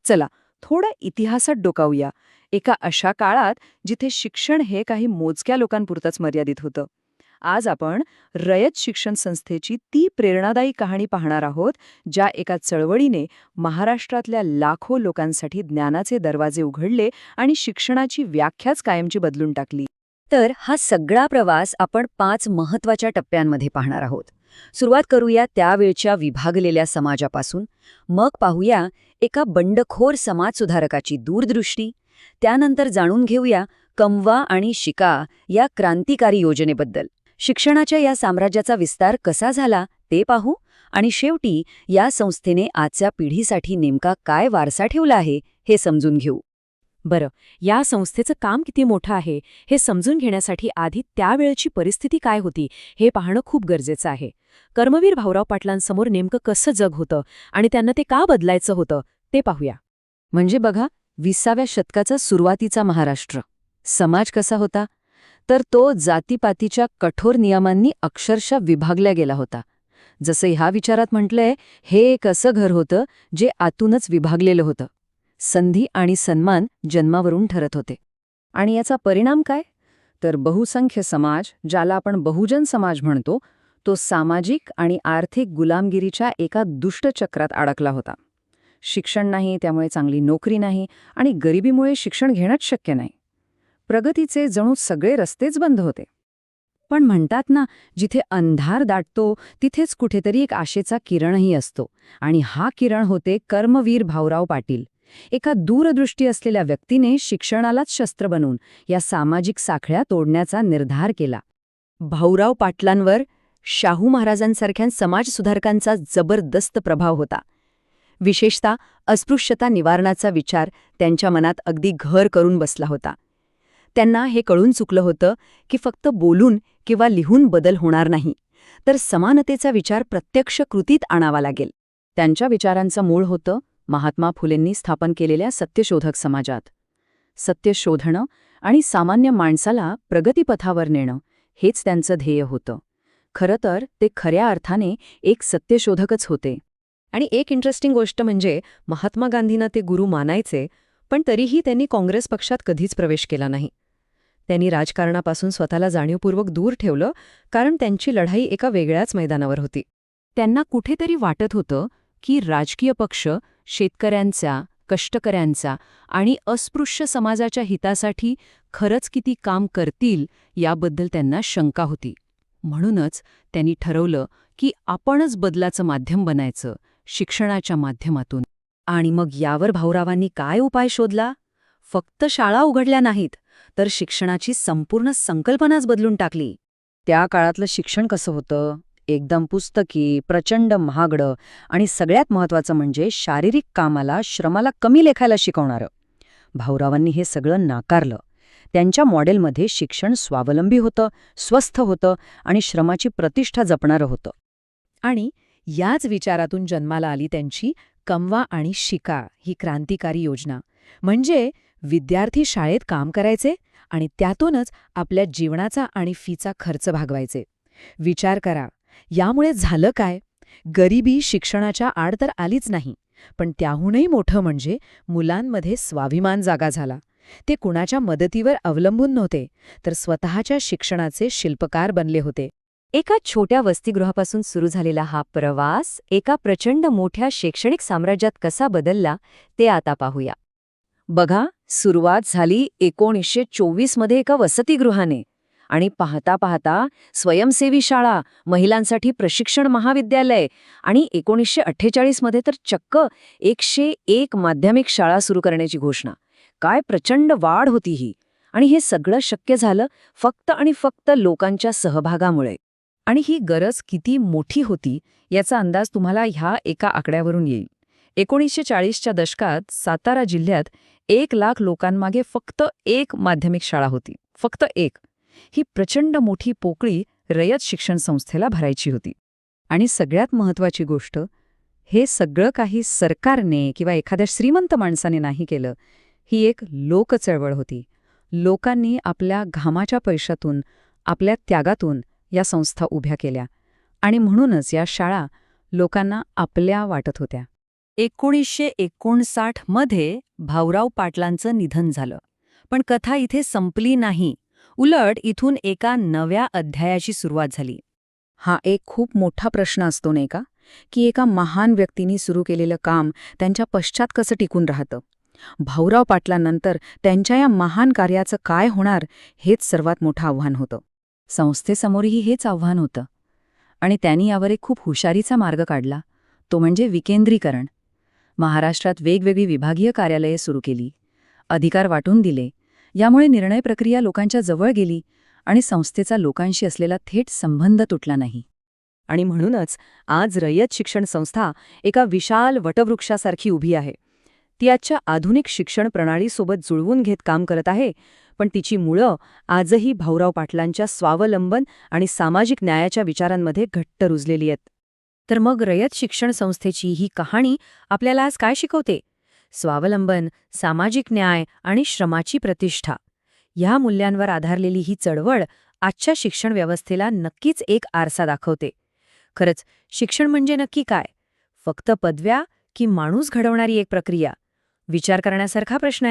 चला थोडं इतिहासात डोकावूया. एका अशा काळात जिथे शिक्षण हे काही मोजक्या लोकांपुरतंच मर्यादित होतं. आज आपण रयत शिक्षण संस्थेची ती प्रेरणादायी कहाणी पाहणार आहोत, ज्या एका चळवळीने महाराष्ट्रातल्या लाखो लोकांसाठी ज्ञानाचे दरवाजे उघडले आणि शिक्षणाची व्याख्याच कायमची बदलून टाकली. तर हा सगळा प्रवास आपण 5 महत्वाच्या टप्प्यांमध्ये पाहणार आहोत. सुरुवात करूया त्यावेळच्या विभागलेल्या समाजापासून. मग पाहूया एका बंडखोर समाजसुधारकाची दूरदृष्टी. त्यानंतर जाणून घेऊया कमवा आणि शिका या क्रांतिकारी योजनेबद्दल. शिक्षणाच्या या साम्राज्याचा विस्तार कसा झाला ते पाहू. आणि शेवटी या संस्थेने आजच्या पिढीसाठी नेमका काय वारसा ठेवला आहे हे समजून घेऊ. बरं, या संस्थेचं काम किती मोठं आहे हे समजून घेण्यासाठी आधी त्यावेळची परिस्थिती काय होती हे पाहणं खूप गरजेचं आहे. कर्मवीर भाऊराव पाटलांसमोर नेमकं कसं जग होतं आणि त्यांना ते का बदलायचं होतं ते पाहूया. म्हणजे बघा, 20व्या शतकाचा सुरुवातीचा महाराष्ट्र समाज कसा होता, तर तो जातीपातीच्या कठोर नियमांनी अक्षरशः विभागला गेला होता. जसं ह्या विचारात म्हटलंय, हे एक असं घर होतं जे आतूनच विभागलेलं होतं. संधी आणि सन्मान जन्मावरून ठरत होते. आणि याचा परिणाम काय? तर बहुसंख्य समाज, ज्याला आपण बहुजन समाज म्हणतो, तो सामाजिक आणि आर्थिक गुलामगिरीच्या एका दुष्ट चक्रात अडकला होता. शिक्षण नाही, त्यामुळे चांगली नोकरी नाही, आणि गरिबीमुळे शिक्षण घेणंच शक्य नाही. प्रगतीचे जणू सगळे रस्तेच बंद होते. पण म्हणतात ना, जिथे अंधार दाटतो तिथेच कुठेतरी एक आशेचा किरणही असतो. आणि हा किरण होते कर्मवीर भाऊराव पाटील. एका दूरदृष्टी असलेल्या व्यक्तीने शिक्षणालाच शस्त्र बनवून या सामाजिक साखळ्या तोडण्याचा निर्धार केला. भाऊराव पाटलांवर शाहू महाराजांसारख्या समाजसुधारकांचा जबरदस्त प्रभाव होता. विशेषतः अस्पृश्यता निवारणाचा विचार त्यांच्या मनात अगदी घर करून बसला होता. त्यांना हे कळून चुकलं होतं की फक्त बोलून किंवा लिहून बदल होणार नाही, तर समानतेचा विचार प्रत्यक्ष कृतीत आणावा लागेल. त्यांच्या विचारांचं मूळ होतं महात्मा फुलेंनी स्थापन केलेल्या सत्यशोधक समाजात. सत्य शोधणं आणि सामान्य माणसाला प्रगतीपथावर नेणं हेच त्यांचं ध्येय होतं. खरं तर ते खऱ्या अर्थाने एक सत्यशोधकच होते. आणि एक इंटरेस्टिंग गोष्ट म्हणजे महात्मा गांधींना ते गुरु मानायचे, पण तरीही त्यांनी काँग्रेस पक्षात कधीच प्रवेश केला नाही. त्यांनी राजकारणापासून स्वतःला जाणीवपूर्वक दूर ठेवलं, कारण त्यांची लढाई एका वेगळ्याच मैदानावर होती. त्यांना कुठेतरी वाटत होतं की राजकीय पक्ष शेतकऱ्यांचा, कष्टकऱ्यांचा आणि अस्पृश्य समाजाच्या हितासाठी खरंच किती काम करतील याबद्दल त्यांना शंका होती. म्हणूनच त्यांनी ठरवलं की आपणच बदलाचं माध्यम बनायचं, शिक्षणाच्या माध्यमातून. आणि मग यावर भाऊरावांनी काय उपाय शोधला? फक्त शाळा उघडल्या नाहीत, तर शिक्षणाची संपूर्ण संकल्पनाच बदलून टाकली. त्या काळातलं शिक्षण कसं होतं? एकदम पुस्तकी, प्रचंड महागडं आणि सगळ्यात महत्त्वाचं म्हणजे शारीरिक कामाला, श्रमाला कमी लेखायला शिकवणारं. भाऊरावांनी हे सगळं नाकारलं. त्यांच्या मॉडेलमध्ये शिक्षण स्वावलंबी होतं, स्वस्थ होतं आणि श्रमाची प्रतिष्ठा जपणारं होतं. आणि याच विचारातून जन्माला आली त्यांची कमवा आणि शिका ही क्रांतिकारी योजना. म्हणजे विद्यार्थी शाळेत काम करायचे आणि त्यातूनच आपल्या जीवनाचा आणि फीचा खर्च भागवायचे. विचार करा, यामुळे झालं काय? गरिबी शिक्षणाच्या आड तर आलीच नाही, पण त्याहूनही मोठं म्हणजे मुलांमध्ये स्वाभिमान जागा झाला. ते कुणाच्या मदतीवर अवलंबून नव्हते, तर स्वतःच्या शिक्षणाचे शिल्पकार बनले होते. एका छोट्या वसतिगृहापासून सुरू झालेला हा प्रवास एका प्रचंड मोठ्या शैक्षणिक साम्राज्यात कसा बदलला ते आता पाहूया. बघा, सुरुवात झाली 1924 मध्ये एका वसतिगृहाने. आणि पाहता पाहता स्वयंसेवी शाळा, महिलांसाठी प्रशिक्षण महाविद्यालय आणि 1948 मध्ये तर चक्क 101 माध्यमिक शाळा सुरू करण्याची घोषणा. काय प्रचंड वाढ होती ही! आणि हे सगळं शक्य झालं फक्त आणि फक्त लोकांच्या सहभागामुळे. आणि ही गरज किती मोठी होती याचा अंदाज तुम्हाला ह्या एका आकड्यावरून येईल. 1940च्या दशकात सातारा जिल्ह्यात 1 लाख लोकांमागे फक्त 1 माध्यमिक शाळा होती. फक्त 1. ही प्रचंड मोठी पोकळी रयत शिक्षण संस्थेला भरायची होती. आणि सगळ्यात महत्त्वाची गोष्ट, हे सगळं काही सरकारने किंवा एखाद्या श्रीमंत माणसाने नाही केलं. ही एक लोकचळवळ होती. लोकांनी आपल्या घामाच्या पैशातून, आपल्या त्यागातून या संस्था उभ्या केल्या. आणि म्हणूनच या शाळा लोकांना आपल्या वाटत होत्या. 1959 मध्ये भाऊराव पाटलांचं निधन झालं. पण कथा इथे संपली नाही. उलट इथून एका नव्या अध्यायाची सुरुवात झाली. हा एक खूप मोठा प्रश्न असतो नाही का, की एका महान व्यक्तीने सुरू केलेलं काम त्यांच्या पश्चात कसं टिकून राहतं. भाऊराव पाटलांनंतर त्यांच्या या महान कार्याचं काय होणार हेच सर्वात मोठं आव्हान होतं. संस्थेसमोरही हेच आव्हान होतं. आणि त्यांनी यावर एक खूप हुशारीचा मार्ग काढला, तो म्हणजे विकेंद्रीकरण. महाराष्ट्रात वेगवेगळी विभागीय कार्यालये सुरू केली, अधिकार वाटून दिले. यामुळे निर्णय प्रक्रिया लोकांच्या जवळ गेली आणि संस्थेचा लोकांशी असलेला थेट संबंध तुटला नाही. आणि म्हणूनच आज रयत शिक्षण संस्था एका विशाल वटवृक्षासारखी उभी आहे. ती आजच्या आधुनिक शिक्षण प्रणालीसोबत जुळवून घेत काम करत आहे, पण तिची मुळं आजही भाऊराव पाटलांच्या स्वावलंबन आणि सामाजिक न्यायाच्या विचारांमध्ये घट्ट रुजलेली आहेत. तर मग रयत शिक्षण संस्थेची ही कहाणी आपल्याला आज काय शिकवते? स्वावलंबन, सामाजिक न्याय आणि श्रमाची प्रतिष्ठा ह्या मूल्यांवर आधारलेली ही चळवळ आजच्या शिक्षण व्यवस्थेला नक्कीच एक आरसा दाखवते. खरंच, शिक्षण म्हणजे नक्की काय? फक्त पदव्या की माणूस घडवणारी एक प्रक्रिया? विचार करण्यासारखा प्रश्न आहे.